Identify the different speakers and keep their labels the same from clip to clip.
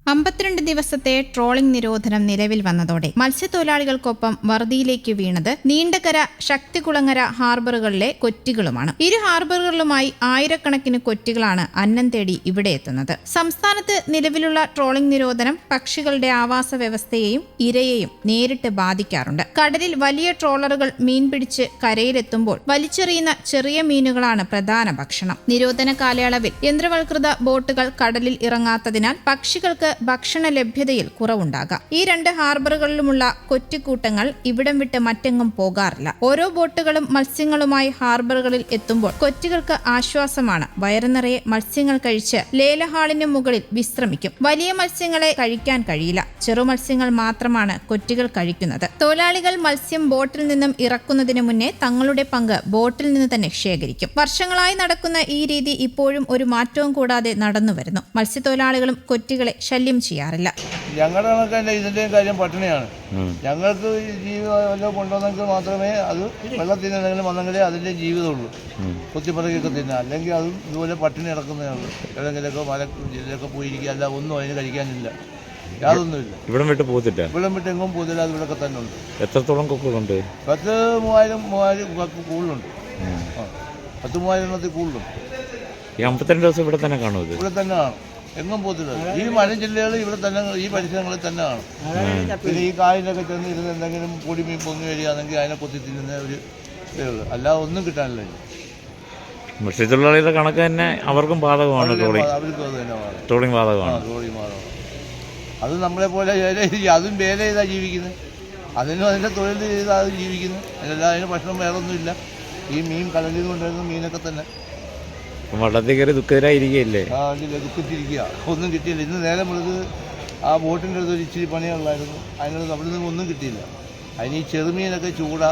Speaker 1: 52 ദിവസത്തെ ട്രോളിംഗ് നിരോധനം നിലവിൽ വന്നതോടെ മത്സ്യത്തൊഴിലാളികൾക്കൊപ്പം വറുതിയിലേക്ക് വീണത് നീണ്ടകര ശക്തികുളങ്ങര ഹാർബറുകളിലെ കൊറ്റികളുമാണ്. ഇരു ഹാർബറുകളിലുമായി ആയിരക്കണക്കിന് കൊറ്റികളാണ് അന്നം തേടി ഇവിടെ എത്തുന്നത്. സംസ്ഥാനത്ത് നിലവിലുള്ള ട്രോളിംഗ് നിരോധനം പക്ഷികളുടെ ആവാസ വ്യവസ്ഥയെയും ഇരയെയും നേരിട്ട് ബാധിക്കാറുണ്ട്. കടലിൽ വലിയ ട്രോളറുകൾ മീൻ പിടിച്ച് കരയിലെത്തുമ്പോൾ വലിച്ചെറിയുന്ന ചെറിയ മീനുകളാണ് പ്രധാന ഭക്ഷണം. നിരോധന കാലയളവിൽ യന്ത്രവൽകൃത ബോട്ടുകൾ കടലിൽ ഇറങ്ങാത്തതിനാൽ പക്ഷികൾക്ക് ഭക്ഷണ ലഭ്യതയിൽ കുറവുണ്ടാകാം. ഈ രണ്ട് ഹാർബറുകളിലുമുള്ള കൊറ്റിക്കൂട്ടങ്ങൾ ഇവിടം വിട്ട് മറ്റെങ്ങും പോകാറില്ല. ഓരോ ബോട്ടുകളും മത്സ്യങ്ങളുമായി ഹാർബറുകളിൽ എത്തുമ്പോൾ കൊറ്റികൾക്ക് ആശ്വാസമാണ്. വയറു നിറയെ മത്സ്യങ്ങൾ കഴിച്ച് ലേലഹാളിന് മുകളിൽ വിശ്രമിക്കും. വലിയ മത്സ്യങ്ങളെ കഴിക്കാൻ കഴിയില്ല. ചെറു മത്സ്യങ്ങൾ മാത്രമാണ് കൊറ്റികൾ കഴിക്കുന്നത്. തൊഴിലാളികൾ മത്സ്യം ബോട്ടിൽ നിന്നും ഇറക്കുന്നതിന് മുന്നേ തങ്ങളുടെ പങ്ക് ബോട്ടിൽ നിന്ന് തന്നെ ശേഖരിക്കും. വർഷങ്ങളായി നടക്കുന്ന ഈ രീതി ഇപ്പോഴും ഒരു മാറ്റവും കൂടാതെ നടന്നുവരുന്നു. മത്സ്യത്തൊഴിലാളികളും കൊറ്റികളെ ശല്യം ചെയ്യാറില്ല.
Speaker 2: ഞങ്ങളുടെ കണക്കല്ല ഇതിൻ്റെയും കാര്യം പട്ടിണിയാണ്. ഞങ്ങൾക്ക് ജീവിതം കൊണ്ടുവന്നെങ്കിൽ മാത്രമേ അത് വെള്ളത്തിന് എന്തെങ്കിലും വന്നെങ്കിലേ അതിൻ്റെ ജീവിതമുള്ളൂ. കുത്തിപ്പറക്കൊക്കെ തിന്നുക, അല്ലെങ്കിൽ അതും ഇതുപോലെ പട്ടിണി കിടക്കുന്നേ ഉള്ളൂ. ഏതെങ്കിലുമൊക്കെ മല ജില്ലയിലൊക്കെ പോയിരിക്കുക, അല്ല ഒന്നും അതിന് കഴിക്കാനില്ല, യാതൊന്നുമില്ല.
Speaker 3: ഇവിടം വിട്ട് പോകത്തില്ല,
Speaker 2: ഇവിടം വിട്ട് എങ്ങും പോകുന്നില്ല. അത് ഇവിടെയൊക്കെ തന്നെ ഉണ്ട്. എത്രത്തോളം
Speaker 3: കൊക്കുകളുണ്ട്?
Speaker 2: 10,000 കൂടുതലുണ്ട്. 10,000 കൂടുതലുണ്ട്.
Speaker 3: ഈ 52 ദിവസം ഇവിടെ തന്നെ കാണും.
Speaker 2: ഇവിടെ തന്നെ കാണും, എങ്ങും പോകത്തില്ല. ഈ മല ജില്ലകൾ ഇവിടെ തന്നെ, ഈ പരിസരങ്ങളിൽ തന്നെ കാണും. പിന്നെ ഈ കായലൊക്കെ ചെന്ന് ഇരുന്ന് എന്തെങ്കിലും പൊടി മീൻ പൊങ്ങി വരികയാണെങ്കിൽ അതിനെ കൊത്തി തിന്നുന്ന ഒരു ഇതേ ഉള്ളൂ, അല്ലാതെ ഒന്നും കിട്ടാനില്ല.
Speaker 3: മത്സ്യത്തൊഴിലാളികളുടെ കണക്ക് തന്നെ അവർക്കും ബാധകമാണ്.
Speaker 2: അവർക്കും അത് തന്നെ
Speaker 3: ട്രോളിംഗ് ബാധകമാണ്.
Speaker 2: അത് നമ്മളെ പോലെ അതും വേല ചെയ്താൽ ജീവിക്കുന്നത്, അതിനും അതിൻ്റെ തൊഴിൽ ചെയ്താൽ അത് ജീവിക്കുന്നത്. അതിനെല്ലാം അതിന് ഭക്ഷണം വേറൊന്നുമില്ല. ഈ മീൻ കടലിൽ കൊണ്ടുവരുന്ന മീനൊക്കെ തന്നെ
Speaker 3: വള്ളത്തിൽ കയറി ദുഃഖിതരായിരിക്കുകയല്ലേ?
Speaker 2: ദുഃഖിച്ചിരിക്കുക, ഒന്നും കിട്ടിയില്ല. ഇന്ന് നേരം മുഴുത് ആ ബോട്ടിൻ്റെ അടുത്ത് ഒരു ഇച്ചിരി പണിയുള്ളായിരുന്നു. അതിനകത്ത് അവിടെ നിന്ന് ഒന്നും കിട്ടിയില്ല. അതിന് ഈ ചെറുമീനൊക്കെ ചൂട,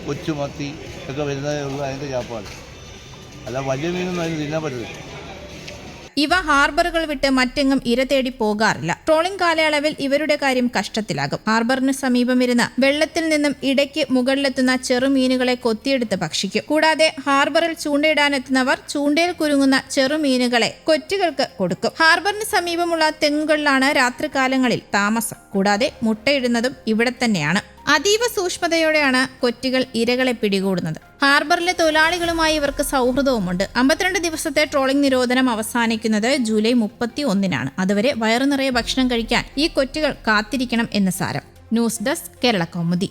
Speaker 2: കൊച്ചുമത്തി ഒക്കെ വരുന്നതേ ഉള്ളൂ അതിൻ്റെ ചാപ്പാട്. അല്ല വലിയ മീനൊന്നും അതിന് തിന്നാൻ പറ്റില്ല.
Speaker 1: ഇവ ഹാർബറുകൾ വിട്ട് മറ്റെങ്ങും ഇര തേടി പോകാറില്ല. ട്രോളിംഗ് കാലയളവിൽ ഇവരുടെ കാര്യം കഷ്ടത്തിലാകും. ഹാർബറിന് സമീപം ഇരുന്ന് വെള്ളത്തിൽ നിന്നും ഇടയ്ക്ക് മുകളിലെത്തുന്ന ചെറുമീനുകളെ കൊത്തിയെടുത്ത് ഭക്ഷിക്കും. കൂടാതെ ഹാർബറിൽ ചൂണ്ടയിടാനെത്തുന്നവർ ചൂണ്ടയിൽ കുരുങ്ങുന്ന ചെറുമീനുകളെ കൊറ്റികൾക്ക് കൊടുക്കും. ഹാർബറിന് സമീപമുള്ള തെങ്ങുകളിലാണ് രാത്രികാലങ്ങളിൽ താമസം. കൂടാതെ മുട്ടയിടുന്നതും ഇവിടെ തന്നെയാണ്. അതീവ സൂക്ഷ്മതയോടെയാണ് കൊറ്റികൾ ഇരകളെ പിടികൂടുന്നത്. ഹാർബറിലെ തൊഴിലാളികളുമായി ഇവർക്ക് സൗഹൃദവുമുണ്ട്. 52 ദിവസത്തെ ട്രോളിംഗ് നിരോധനം അവസാനിക്കുന്നത് ജൂലൈ 31-നാണ്. അതുവരെ വയറു നിറയെ ഭക്ഷണം കഴിക്കാൻ ഈ കൊറ്റികൾ കാത്തിരിക്കണം എന്ന് സാരം. News desk, Kerala Kaumudi.